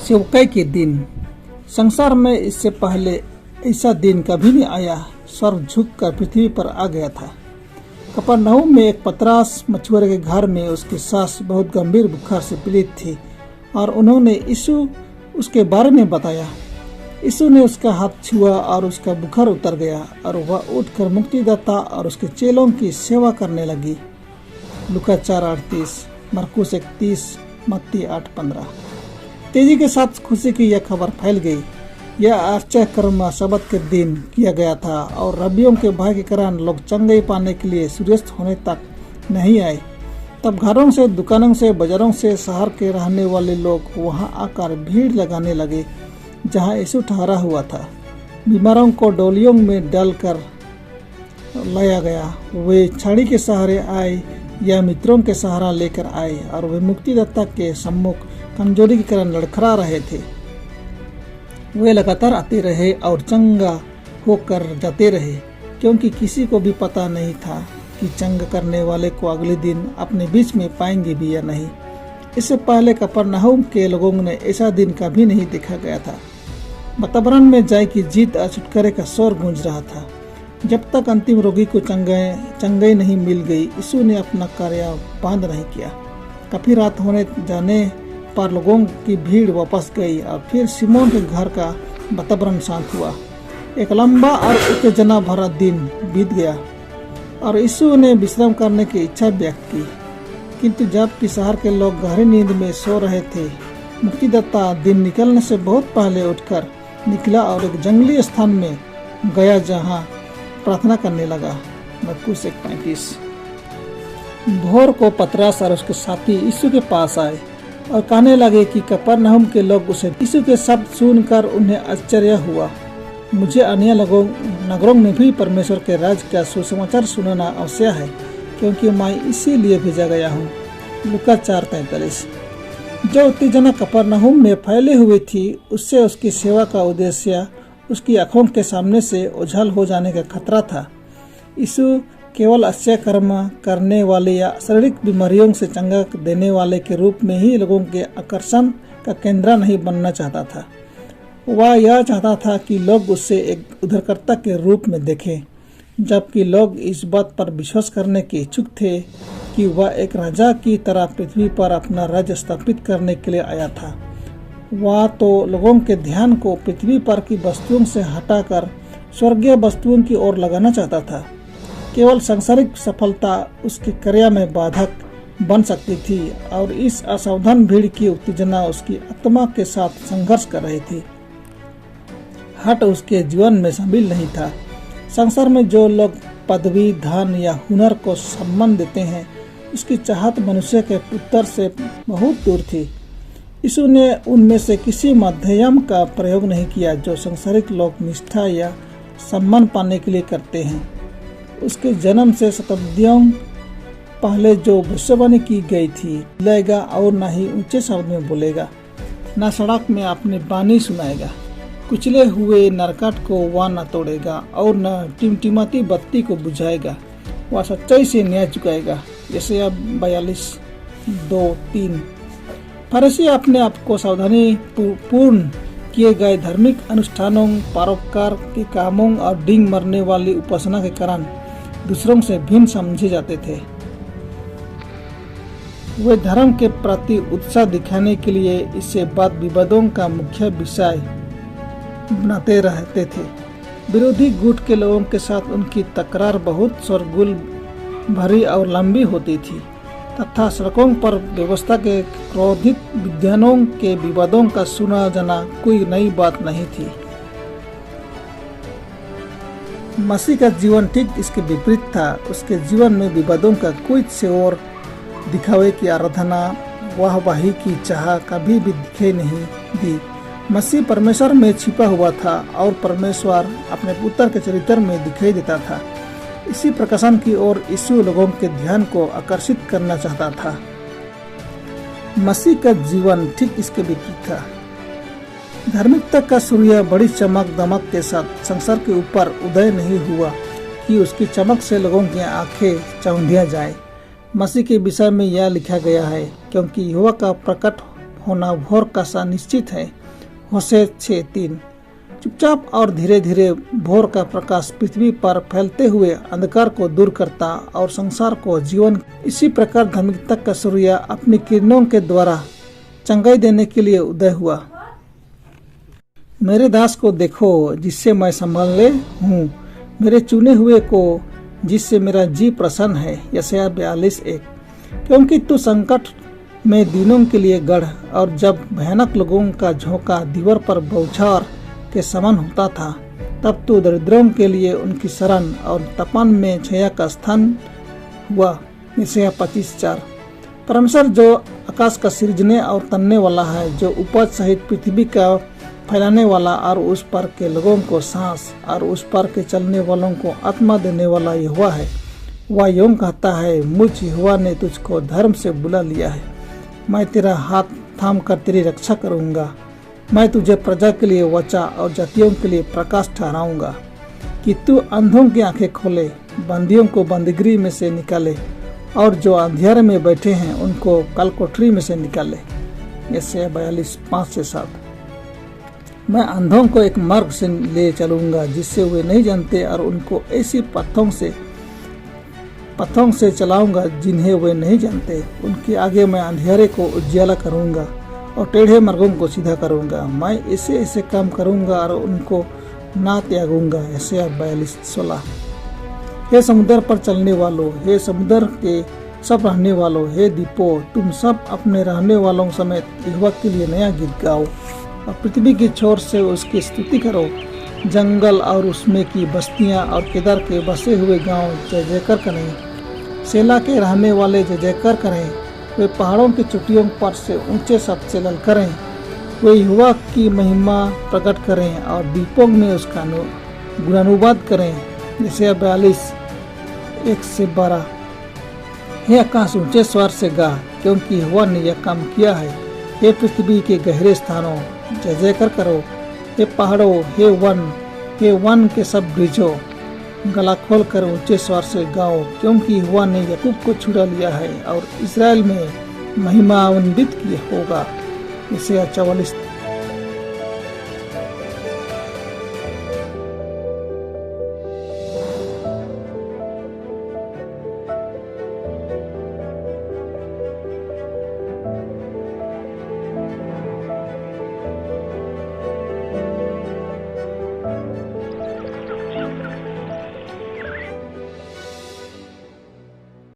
सेवकाई के दिन। संसार में इससे पहले ऐसा दिन कभी नहीं आया। सर झुककर पृथ्वी पर आ गया था। कफरनहूम में एक पतरास मछुआरे के घर में उसकी सास बहुत गंभीर बुखार से पीड़ित थी और उन्होंने यीशु उसके बारे में बताया। यीशु ने उसका हाथ छुआ और उसका बुखार उतर गया और वह उठकर मुक्तिदाता और उसके चेलों की सेवा करने लगी। लूका 4:38, मरकुस 1:30, मत्ती 8:15। तेजी के साथ खुशी की यह खबर फैल गई। यह आश्चर्य कर्म शब्द के दिन किया गया था और रबियों के भय के कारण लोग चंगाई पाने के लिए सूर्यास्त होने तक नहीं आए। तब घरों से, दुकानों से, बाजारों से शहर के रहने वाले लोग वहां आकर भीड़ लगाने लगे जहां यीशु ठहरा हुआ था। बीमारों को डोलियों में डालकर लाया गया। वे छड़ी के सहारे आए या मित्रों के सहारा लेकर आए और वे मुक्तिदाता के सम्मुख कमजोरी के कारण लड़खड़ा रहे थे। वे लगातार आते रहे और चंगा होकर जाते रहे, क्योंकि किसी को भी पता नहीं था कि चंगा करने वाले को अगले दिन अपने बीच में पाएंगे भी या नहीं। इससे पहले कफरनहूम के लोगों ने ऐसा दिन कभी नहीं देखा गया था। वातावरण में जय की जीत और छुटकारे का शोर गूंज रहा था। जब तक अंतिम रोगी को चंगाई नहीं मिल गई, यीशु ने अपना कार्य बंद नहीं किया। काफी रात होने जाने पर लोगों की भीड़ वापस गई और फिर सिमोन के घर का वातावरण शांत हुआ। एक लंबा और उत्तेजना भरा दिन बीत गया और यीशु ने विश्राम करने की इच्छा व्यक्त की। किंतु जबकि शहर के लोग गहरी नींद में सो रहे थे, मुक्तिदाता दिन निकलने से बहुत पहले उठकर निकला और एक जंगली स्थान में गया जहां प्रार्थना करने लगा। मरकुस 1:35। भोर को पतरस और उसके साथी यीशु के पास आए और कहने लगे कि कफरनहूम के लोग उसे यीशु के शब्द सुनकर उन्हें आश्चर्य हुआ। मुझे अन्य नगरों में भी परमेश्वर के राज्य का सुसमाचार सुनाना आवश्यक है, क्योंकि मैं इसीलिए भेजा गया हूँ। लूका 4:43। जो उत्तेजना कफरनहूम में फैले हुई थी, उससे उसकी सेवा का उद्देश्य उसकी आंखों के सामने से ओझल हो जाने का खतरा था। यीशु केवल आश्चर्य कर्म करने वाले या शारीरिक बीमारियों से चंगा देने वाले के रूप में ही लोगों के आकर्षण का केंद्र नहीं बनना चाहता था। वह यह चाहता था कि लोग उसे एक उद्धारकर्ता के रूप में देखें, जबकि लोग इस बात पर विश्वास करने के इच्छुक थे कि वह एक राजा की तरह पृथ्वी पर अपना राज्य स्थापित करने के लिए आया था। वह तो लोगों के ध्यान को पृथ्वी पर की वस्तुओं से हटाकर स्वर्गीय वस्तुओं की ओर लगाना चाहता था। केवल सांसारिक सफलता उसके कार्य में बाधक बन सकती थी और इस असावधान भीड़ की उत्तेजना उसकी आत्मा के साथ संघर्ष कर रही थी। हट उसके जीवन में शामिल नहीं था। संसार में जो लोग पदवी, धन या हुनर को सम्मान देते हैं, उसकी चाहत मनुष्य के उत्तर से बहुत दूर थी। यीशु ने उनमें से किसी माध्यम का प्रयोग नहीं किया जो सांसारिक लोग निष्ठा या सम्मान पाने के लिए करते हैं। उसके जन्म से शताब्दियों पहले जो भविष्यवाणी की गई थी, लेगा और न ही ऊंचे शब्द में बोलेगा, न सड़क में अपनी वाणी सुनाएगा, कुचले हुए नरकट को वह न तोड़ेगा और न टिमटिमाती बत्ती को बुझाएगा। वह सच्चाई से न्याय चुकाएगा। यशायाह 42:2-3। फरीसी अपने आप को सावधानी पूर्ण किए गए धार्मिक अनुष्ठानों, परोपकार के कामों और डींग मरने वाली उपासना के कारण दूसरों से भिन्न समझे जाते थे। वे धर्म के प्रति उत्साह दिखाने के लिए इसे वाद विवादों का मुख्य विषय बनाते रहते थे। विरोधी गुट के लोगों के साथ उनकी तकरार बहुत शोरगुल भरी और लंबी होती थी तथा सड़कों पर व्यवस्था के क्रोधित विद्वानों के विवादों का सुना जाना कोई नई बात नहीं थी। मसीह का जीवन ठीक इसके विपरीत था। उसके जीवन में विवादों का कोई से और दिखावे की आराधना, वाहवाही की चाह कभी भी दिखाई नहीं दी। मसीह परमेश्वर में छिपा हुआ था और परमेश्वर अपने पुत्र के चरित्र में दिखाई देता था। इसी प्रकाशन की ओर यीशु लोगों के ध्यान को आकर्षित करना चाहता था। मसीह का जीवन ठीक इसके विपरीत था। धार्मिकता का सूर्य बड़ी चमक दमक के साथ संसार के ऊपर उदय नहीं हुआ कि उसकी चमक से लोगों की आंखें चौंधिया जाए। मसीह के विषय में यह लिखा गया है, क्योंकि यहोवा का प्रकट होना भोर का सा निश्चित है। होशे 6:3। चुपचाप और धीरे धीरे भोर का प्रकाश पृथ्वी पर फैलते हुए अंधकार को दूर करता और संसार को जीवन। इसी प्रकार धार्मिकता का सूर्य अपनी किरणों के द्वारा चंगाई देने के लिए उदय हुआ। मेरे दास को देखो जिससे मैं संभाले हूँ, मेरे चुने हुए को जिससे मेरा जी प्रसन्न है। यशायाह 42:1। क्योंकि तू संकट में दिनों के लिए गढ़ और जब भयानक लोगों का झोंका दीवार पर बौछार के समान होता था, तब तू दरिद्रों के लिए उनकी शरण और तपन में छाया का स्थान हुआ। यशायाह 25:4। परमेश्वर जो आकाश का सृजने और तनने वाला है, जो उपज सहित पृथ्वी का फैलाने वाला और उस पर के लोगों को सांस और उस पर के चलने वालों को आत्मा देने वाला यहोवा है। वह यूं कहता है, मुझ यहोवा ने तुझको धर्म से बुला लिया है। मैं तेरा हाथ थाम कर तेरी रक्षा करूंगा। मैं तुझे प्रजा के लिए वचा और जातियों के लिए प्रकाश ठहराऊंगा, कि तू अंधों की आंखें खोले, बंदियों को बंदीगृह में से निकाले और जो अंधियारे में बैठे हैं उनको कालकोठरी में से निकाले। यशायाह 42:5-7। मैं अंधों को एक मार्ग से ले चलूंगा जिससे वे नहीं जानते, और उनको ऐसी पथों से चलाऊंगा जिन्हें वे नहीं जानते। उनके आगे मैं अंधियारे को उजियाला करूंगा और टेढ़े मार्गों को सीधा करूंगा। मैं ऐसे ऐसे काम करूंगा और उनको ना त्यागूंगा। यशायाह 42:16। हे समुद्र पर चलने वालों, हे समुद्र के सब रहने वालों, हे द्वीपों, तुम सब अपने रहने वालों समेत यहोवा के लिए नया गीत गाओ और पृथ्वी की छोर से उसकी स्तुति करो। जंगल और उसमें की बस्तियां और केदार के बसे हुए गांव जय जयकार करें। सेला के रहने वाले जय जयकार करें। वे पहाड़ों की चोटियों पर से ऊंचे शब्द से ललकारें। वे यहोवा की महिमा प्रकट करें और द्वीपों में उसका गुणानुवाद करें। यशायाह 42:1-12। हे आकाश ऊंचे स्वर से गा, क्योंकि यहोवा ने यह काम किया है। हे पृथ्वी के गहरे स्थानों, जय जयकार करो। हे पहाड़ों, हे वन के सब ब्रिजों, गला खोल कर ऊंचे स्वर से गाओ, क्योंकि यहोवा ने याकूब को छुड़ा लिया है और इस्राएल में महिमान्वित किया होगा। यशायाह 44